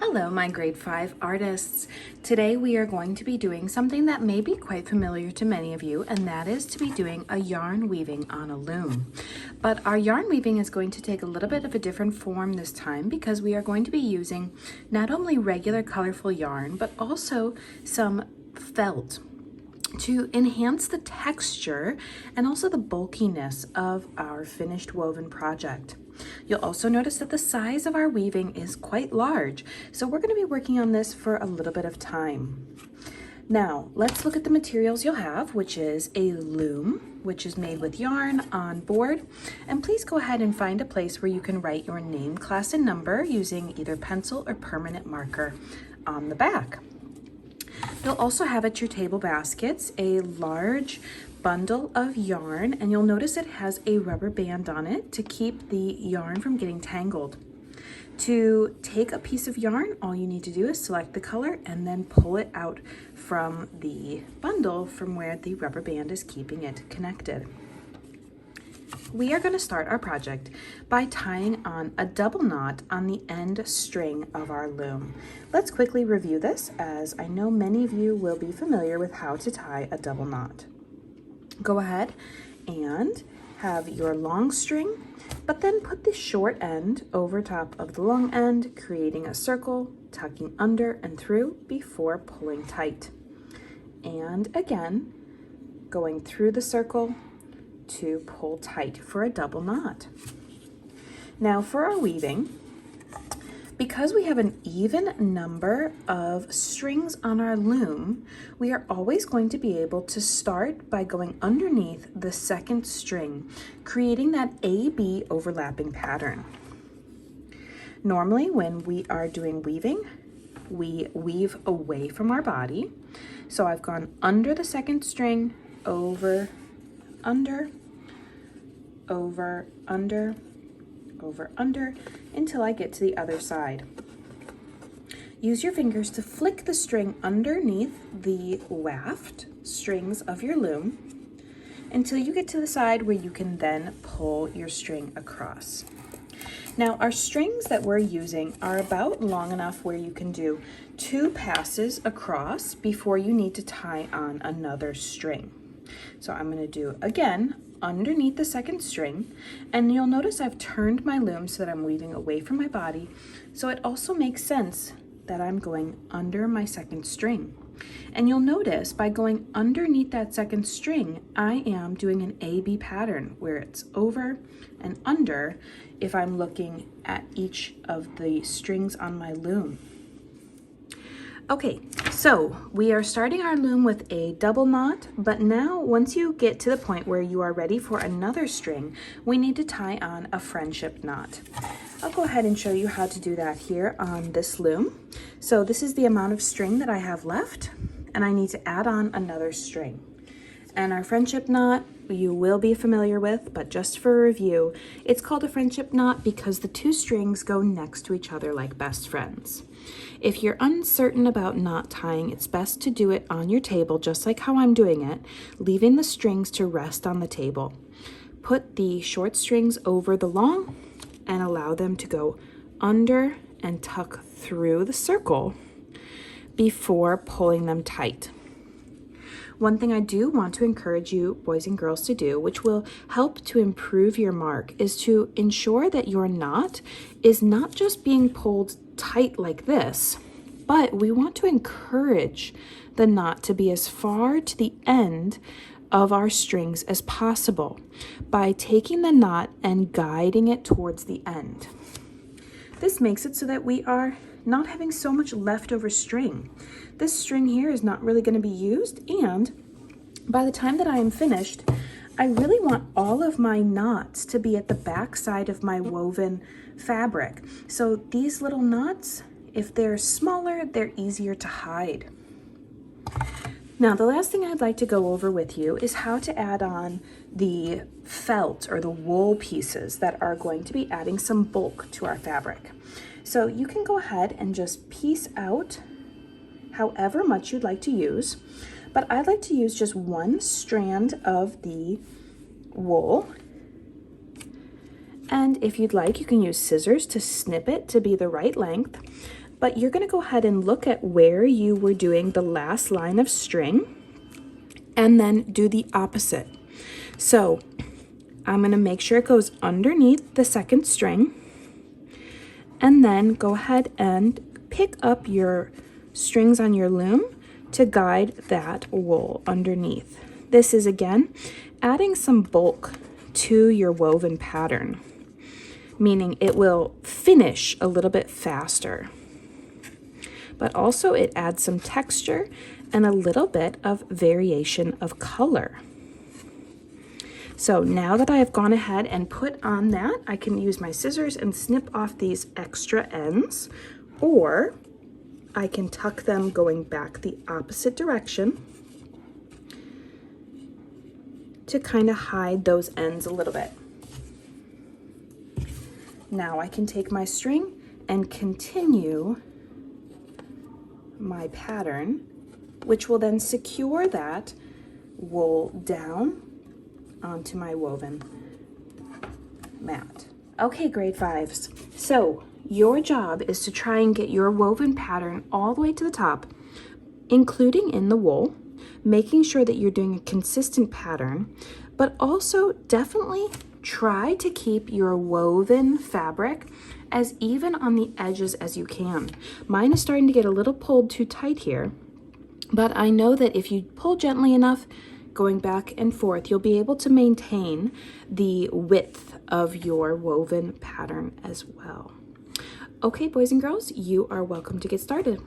Hello, my grade 5 artists. Today we are going to be doing something that may be quite familiar to many of you, and that is to be doing a yarn weaving on a loom. But our yarn weaving is going to take a little bit of a different form this time because we are going to be using not only regular colorful yarn, but also some felt to enhance the texture and also the bulkiness of our finished woven project. You'll also notice that the size of our weaving is quite large, so we're going to be working on this for a little bit of time. Now, let's look at the materials you'll have, which is a loom, which is made with yarn on board. And please go ahead and find a place where you can write your name, class, and number using either pencil or permanent marker on the back. You'll also have at your table baskets a large bundle of yarn, and you'll notice it has a rubber band on it to keep the yarn from getting tangled. To take a piece of yarn, all you need to do is select the color and then pull it out from the bundle from where the rubber band is keeping it connected. We are going to start our project by tying on a double knot on the end string of our loom. Let's quickly review this, as I know many of you will be familiar with how to tie a double knot. Go ahead and have your long string, but then put the short end over top of the long end, creating a circle, tucking under and through before pulling tight. And again, going through the circle to pull tight for a double knot. Now for our weaving, because we have an even number of strings on our loom, we are always going to be able to start by going underneath the second string, creating that A-B overlapping pattern. Normally when we are doing weaving, we weave away from our body. So I've gone under the second string, over, under, over, under, over, under, until I get to the other side. Use your fingers to flick the string underneath the waft strings of your loom until you get to the side where you can then pull your string across. Now our strings that we're using are about long enough where you can do 2 passes across before you need to tie on another string. So I'm going to do again underneath the second string, and you'll notice I've turned my loom so that I'm weaving away from my body, so it also makes sense that I'm going under my second string. And you'll notice by going underneath that second string, I am doing an A-B pattern where it's over and under if I'm looking at each of the strings on my loom. Okay, so we are starting our loom with a double knot, but now once you get to the point where you are ready for another string, we need to tie on a friendship knot. I'll go ahead and show you how to do that here on this loom. So this is the amount of string that I have left, and I need to add on another string. And our friendship knot you will be familiar with, but just for review, it's called a friendship knot because the 2 strings go next to each other like best friends. If you're uncertain about knot tying, it's best to do it on your table, just like how I'm doing it, leaving the strings to rest on the table. Put the short strings over the long and allow them to go under and tuck through the circle before pulling them tight. One thing I do want to encourage you boys and girls to do, which will help to improve your mark, is to ensure that your knot is not just being pulled tight like this, but we want to encourage the knot to be as far to the end of our strings as possible by taking the knot and guiding it towards the end. This makes it so that we are not having so much leftover string. This string here is not really going to be used, and by the time that I am finished, I really want all of my knots to be at the back side of my woven fabric. So these little knots, if they're smaller, they're easier to hide. Now, the last thing I'd like to go over with you is how to add on the felt or the wool pieces that are going to be adding some bulk to our fabric. So you can go ahead and just piece out however much you'd like to use, but I'd like to use just 1 strand of the wool. And if you'd like, you can use scissors to snip it to be the right length. but you're going to go ahead and look at where you were doing the last line of string and then do the opposite. So I'm going to make sure it goes underneath the second string, and then go ahead and pick up your strings on your loom to guide that wool underneath. This is again adding some bulk to your woven pattern, meaning it will finish a little bit faster, but also it adds some texture and a little bit of variation of color. So now that I have gone ahead and put on that, I can use my scissors and snip off these extra ends, or I can tuck them going back the opposite direction to kind of hide those ends a little bit. Now I can take my string and continue my pattern, which will then secure that wool down onto my woven mat. Okay, grade 5s. So your job is to try and get your woven pattern all the way to the top, including in the wool, making sure that you're doing a consistent pattern, but also definitely try to keep your woven fabric as even on the edges as you can. Mine is starting to get a little pulled too tight here, but I know that if you pull gently enough, going back and forth, you'll be able to maintain the width of your woven pattern as well. Okay, boys and girls, you are welcome to get started.